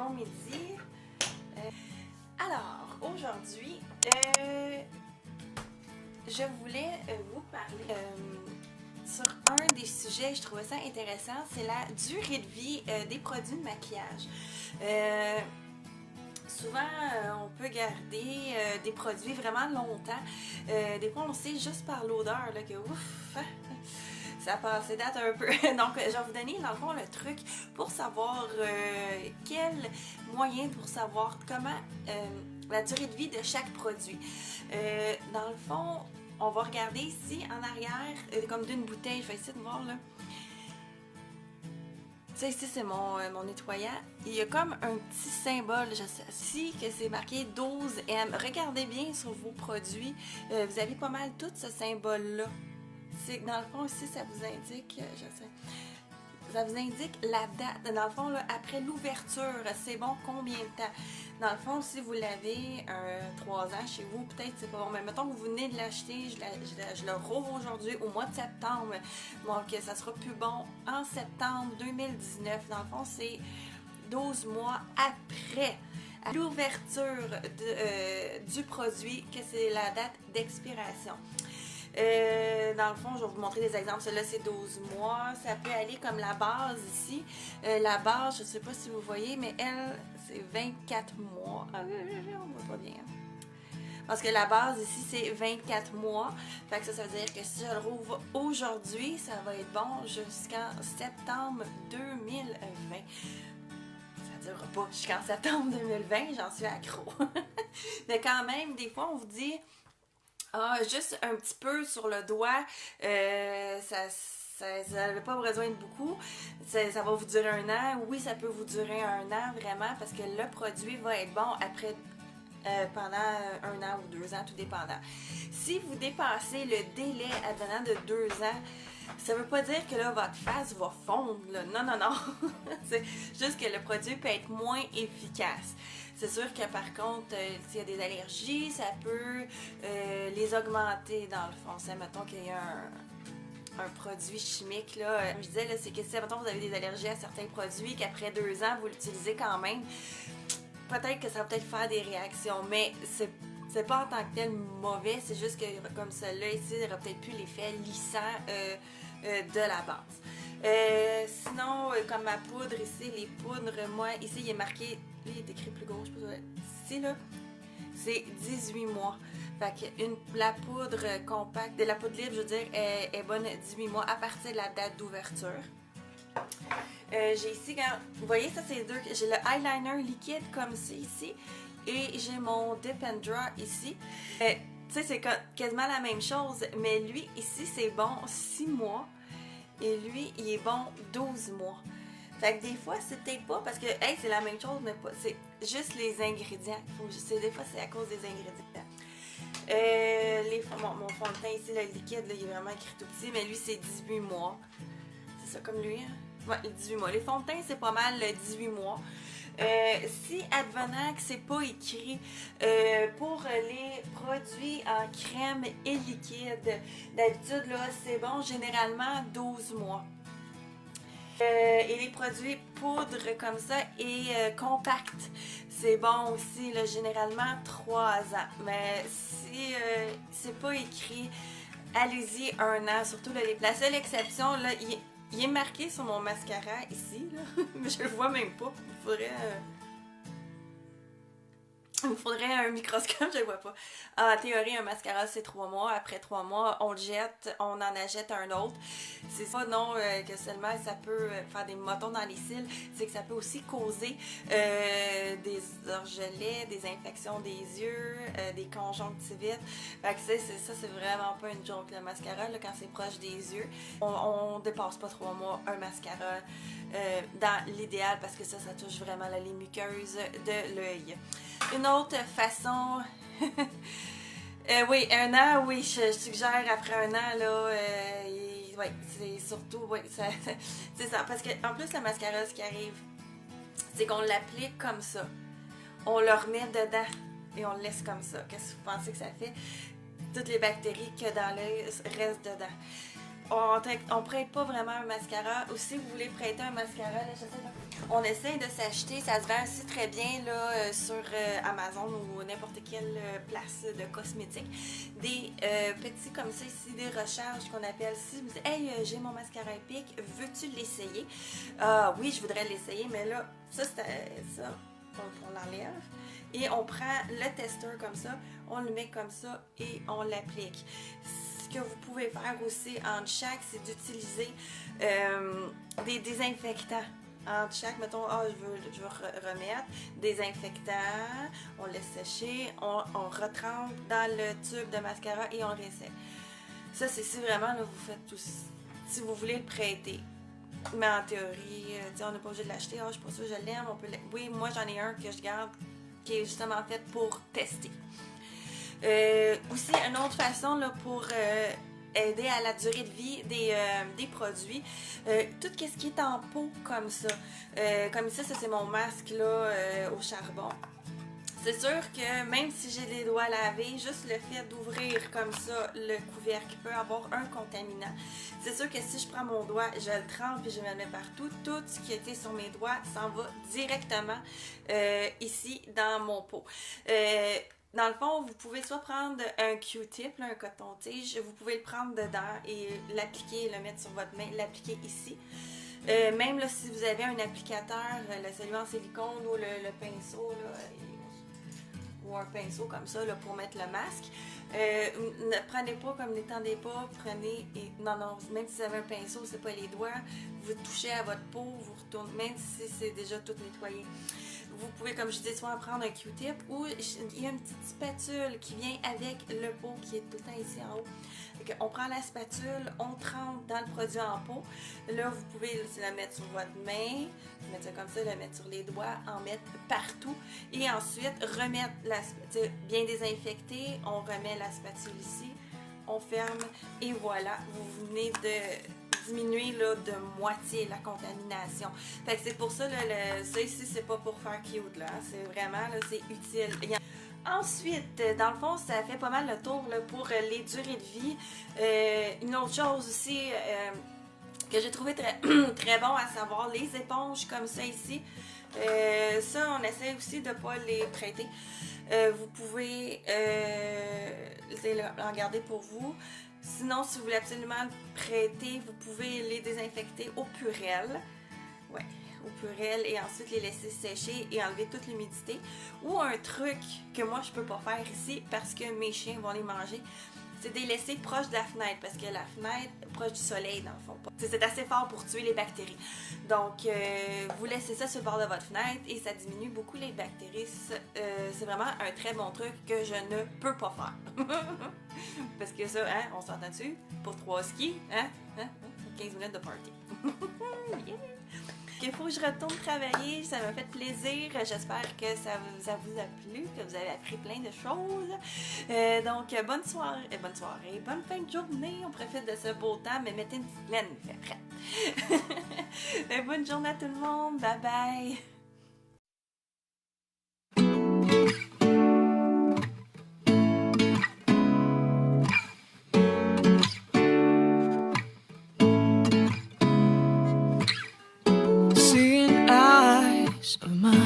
bon midi. Alors, aujourd'hui, je voulais vous parler sur un des sujets, je trouvais ça intéressant, c'est la durée de vie des produits de maquillage. Souvent, on peut garder des produits vraiment longtemps. Des fois, on le sait juste par l'odeur là, que ouf, ça passe date un peu. Donc, je vais vous donner dans le fond le truc pour savoir quel moyen pour savoir comment la durée de vie de chaque produit. Dans le fond, on va regarder ici en arrière, comme d'une bouteille. Je vais essayer de voir là. Ça ici c'est mon nettoyant. Il y a comme un petit symbole, je sais ici que c'est marqué 12M. Regardez bien sur vos produits, vous avez pas mal tout ce symbole-là. C'est dans le fond ici ça vous indique, ça vous indique la date. Dans le fond là, après l'ouverture, c'est bon combien de temps. Dans le fond, si vous l'avez 3 ans chez vous, peut-être c'est pas bon. Mais mettons que vous venez de l'acheter, je le rouvre aujourd'hui au mois de septembre. Donc, ça sera plus bon en septembre 2019. Dans le fond, c'est 12 mois après l'ouverture du produit que c'est la date d'expiration. Dans le fond, je vais vous montrer des exemples. Celui-là, c'est 12 mois. Ça peut aller comme la base ici. La base, je ne sais pas si vous voyez, mais elle, c'est 24 mois. Ah, on voit pas bien. Parce que la base ici, c'est 24 mois. Fait que ça veut dire que si je le rouvre aujourd'hui, ça va être bon jusqu'en septembre 2020. Ça ne durera pas jusqu'en septembre 2020, j'en suis accro. Mais quand même, des fois, on vous dit... Ah, juste un petit peu sur le doigt, ça n'avait pas besoin de beaucoup, ça va vous durer 1 an. Oui, ça peut vous durer 1 an vraiment parce que le produit va être bon après pendant 1 an ou 2 ans, tout dépendant. Si vous dépassez le délai advenant de 2 ans, ça veut pas dire que là, votre face va fondre. Là. Non, non, non. C'est juste que le produit peut être moins efficace. C'est sûr que par contre, s'il y a des allergies, ça peut les augmenter dans le fond. C'est, mettons qu'il y a un produit chimique, là. Je disais, là, c'est que si, mettons, vous avez des allergies à certains produits, qu'après 2 ans, vous l'utilisez quand même, peut-être que ça va peut-être faire des réactions, mais c'est pas en tant que tel mauvais, c'est juste que comme celui-là ici, il n'y aura peut-être plus l'effet lissant de la base. Sinon, comme ma poudre ici, les poudres, moi, ici, il est marqué, il est écrit plus gauche, ici, là, c'est 18 mois. Fait que la poudre compacte, de la poudre libre, je veux dire, est bonne 18 mois à partir de la date d'ouverture. J'ai ici, vous voyez, ça c'est deux. J'ai le eyeliner liquide comme ça ici et j'ai mon Dip and Draw ici. Tu sais, c'est quasiment la même chose, mais lui ici c'est bon 6 mois et lui il est bon 12 mois. Fait que des fois c'est peut-être pas parce que hey, c'est la même chose, mais pas. C'est juste les ingrédients. Des fois c'est à cause des ingrédients. Mon fond de teint ici, le liquide, là, il est vraiment écrit tout petit, mais lui c'est 18 mois. C'est ça comme lui, hein? Ouais, 18 mois. Les fonds de teint, c'est pas mal 18 mois. Si advenant que c'est pas écrit pour les produits en crème et liquide, d'habitude, là, c'est bon, généralement 12 mois. Et les produits poudre comme ça et compacts, c'est bon aussi, là, généralement 3 ans. Mais si c'est pas écrit, allez-y 1 an. Surtout, là, la seule exception, là, il est marqué sur mon mascara ici, là, mais je le vois même pas. Il me faudrait un microscope, je le vois pas. En théorie, un mascara, c'est 3 mois. Après 3 mois, on le jette, on en achète un autre. C'est pas non que seulement ça peut faire des motons dans les cils, c'est que ça peut aussi causer des orgelets, des infections des yeux, des conjonctivites. Fait que ça, c'est vraiment pas une joke, le mascara, là, quand c'est proche des yeux. On dépasse pas 3 mois un mascara dans l'idéal parce que ça touche vraiment les muqueuses de l'œil. Une autre façon, oui, 1 an, oui, je suggère après 1 an, là, ouais, c'est surtout, oui, c'est ça, parce qu'en plus, le mascara, ce qui arrive, c'est qu'on l'applique comme ça, on le remet dedans et on le laisse comme ça. Qu'est-ce que vous pensez que ça fait? Toutes les bactéries qu'il y a dans l'œil restent dedans. on prête pas vraiment un mascara. Ou si vous voulez prêter un mascara, là, on essaye de s'acheter, ça se vend aussi très bien là, sur Amazon ou n'importe quelle place de cosmétiques. Des petits comme ça ici, des recharges qu'on appelle. Si vous dites, hey, j'ai mon mascara Epic, veux-tu l'essayer? Ah oui, je voudrais l'essayer, mais là, ça, on l'enlève. Et on prend le testeur comme ça, on le met comme ça et on l'applique. Ce que vous pouvez faire aussi entre chaque, c'est d'utiliser des désinfectants. Entre chaque, mettons, je veux remettre désinfectant, on laisse sécher, on retrempe dans le tube de mascara et on le réessaie. Ça, c'est si vraiment là, vous faites tout, si vous voulez le prêter. Mais en théorie, on n'est pas obligé de l'acheter. Je suis pas sûre que je l'aime. Oui, moi j'en ai un que je garde qui est justement fait pour tester. Aussi, une autre façon là, pour aider à la durée de vie des produits, tout ce qui est en pot comme ça. Comme ça c'est mon masque là, au charbon. C'est sûr que même si j'ai les doigts lavés, juste le fait d'ouvrir comme ça le couvercle peut avoir un contaminant. C'est sûr que si je prends mon doigt, je le trempe et je me le mets partout, tout ce qui était sur mes doigts s'en va directement ici dans mon pot. Dans le fond, vous pouvez soit prendre un Q-tip, un coton-tige, vous pouvez le prendre dedans et l'appliquer, le mettre sur votre main, l'appliquer ici. Même là, si vous avez un applicateur, celui en silicone ou le pinceau, là, ou un pinceau comme ça là, pour mettre le masque. Ne prenez pas comme n'étendez pas, prenez et non, même si vous avez un pinceau, c'est pas les doigts, vous touchez à votre peau, vous retournez, même si c'est déjà tout nettoyé. Vous pouvez, comme je dis, soit prendre un Q-tip ou il y a une petite spatule qui vient avec le pot qui est tout le temps ici en haut. On prend la spatule, on trempe dans le produit en pot. Là, vous pouvez la mettre sur votre main, mettre ça comme ça, la mettre sur les doigts, en mettre partout. Et ensuite, remettre la spatule bien désinfectée. On remet la spatule ici, on ferme et voilà, vous venez de diminuer là, de moitié la contamination. Fait que c'est pour ça, là, ça ici, c'est pas pour faire cute, là. C'est vraiment, là, c'est utile. Ensuite, dans le fond, ça fait pas mal le tour là, pour les durées de vie. Une autre chose aussi que j'ai trouvé très, très bon à savoir, les éponges comme ça ici. Ça, on essaie aussi de ne pas les prêter. Vous pouvez en garder pour vous. Sinon, si vous voulez absolument le prêter, vous pouvez les désinfecter au Purell. Ouais, au Purell et ensuite les laisser sécher et enlever toute l'humidité. Ou un truc que moi je peux pas faire ici parce que mes chiens vont les manger, c'est de les laisser proche de la fenêtre parce que la fenêtre est proche du soleil dans le fond. C'est assez fort pour tuer les bactéries. Donc vous laissez ça sur le bord de votre fenêtre et ça diminue beaucoup les bactéries. C'est vraiment un très bon truc que je ne peux pas faire. Parce que ça, hein, on s'entend dessus? Pour 3 skis, hein? 15 minutes de party. Yeah. Il faut que je retourne travailler, ça m'a fait plaisir. J'espère que ça vous a plu, que vous avez appris plein de choses. Donc, bonne soirée, bonne fin de journée. On profite de ce beau temps, mais mettez une petite laine, il fait frais. Bonne journée à tout le monde, bye bye. Seeing eyes of mine